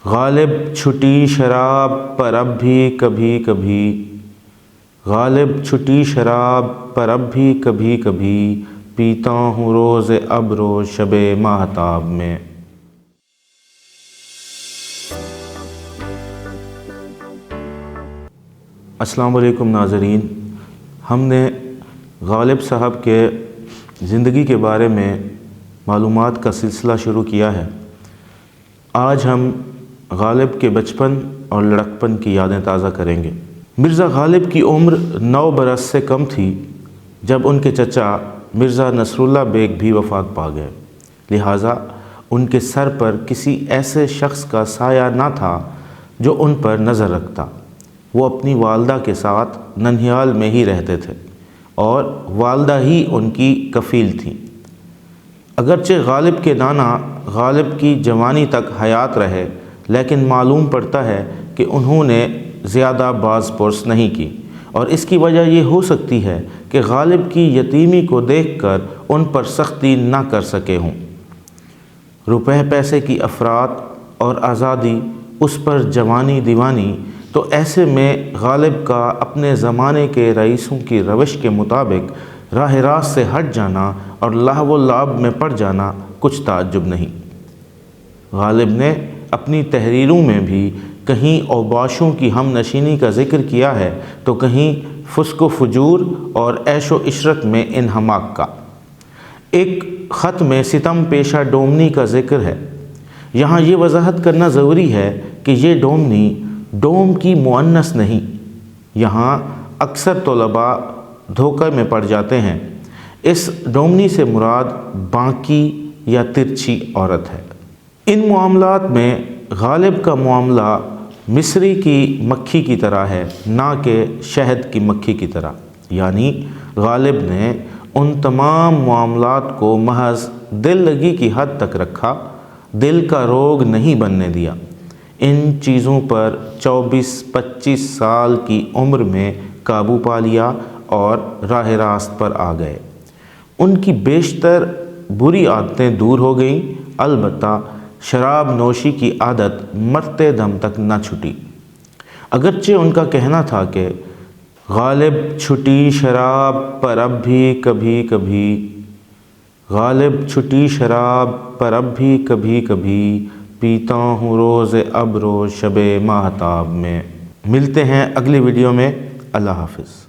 غالب چھٹی شراب پر اب بھی کبھی کبھی، غالب چھٹی شراب پر اب بھی کبھی کبھی، پیتا ہوں روز ابر و شب ماہتاب میں۔ السلام علیکم ناظرین، ہم نے غالب صاحب کے زندگی کے بارے میں معلومات کا سلسلہ شروع کیا ہے۔ آج ہم غالب کے بچپن اور لڑکپن کی یادیں تازہ کریں گے۔ مرزا غالب کی عمر 9 برس سے کم تھی جب ان کے چچا مرزا نصر اللہ بیگ بھی وفات پا گئے، لہٰذا ان کے سر پر کسی ایسے شخص کا سایہ نہ تھا جو ان پر نظر رکھتا۔ وہ اپنی والدہ کے ساتھ ننہیال میں ہی رہتے تھے اور والدہ ہی ان کی کفیل تھیں۔ اگرچہ غالب کے نانا غالب کی جوانی تک حیات رہے، لیکن معلوم پڑتا ہے کہ انہوں نے زیادہ باز پرس نہیں کی، اور اس کی وجہ یہ ہو سکتی ہے کہ غالب کی یتیمی کو دیکھ کر ان پر سختی نہ کر سکے ہوں۔ روپے پیسے کی افراط اور آزادی اس پر جوانی دیوانی، تو ایسے میں غالب کا اپنے زمانے کے رئیسوں کی روش کے مطابق راہ راست سے ہٹ جانا اور لہو و لعب میں پڑ جانا کچھ تعجب نہیں۔ غالب نے اپنی تحریروں میں بھی کہیں اوباشوں کی ہم نشینی کا ذکر کیا ہے تو کہیں فسق و فجور اور عیش و عشرت میں انہماک کا۔ ایک خط میں ستم پیشہ ڈومنی کا ذکر ہے۔ یہاں یہ وضاحت کرنا ضروری ہے کہ یہ ڈومنی ڈوم کی مؤنث نہیں۔ یہاں اکثر طلباء دھوکے میں پڑ جاتے ہیں۔ اس ڈومنی سے مراد بانکی یا ترچھی عورت ہے۔ ان معاملات میں غالب کا معاملہ مصری کی مکھی کی طرح ہے، نہ کہ شہد کی مکھی کی طرح، یعنی غالب نے ان تمام معاملات کو محض دل لگی کی حد تک رکھا، دل کا روگ نہیں بننے دیا۔ ان چیزوں پر 24-25 سال کی عمر میں قابو پا لیا اور راہ راست پر آ گئے۔ ان کی بیشتر بری عادتیں دور ہو گئیں، البتہ شراب نوشی کی عادت مرتے دم تک نہ چھٹی۔ اگرچہ ان کا کہنا تھا کہ غالب چھٹی شراب پر اب بھی کبھی کبھی، غالب چھٹی شراب پر اب بھی کبھی کبھی، پیتا ہوں روز ابر و شب ماہتاب میں۔ ملتے ہیں اگلی ویڈیو میں۔ اللہ حافظ۔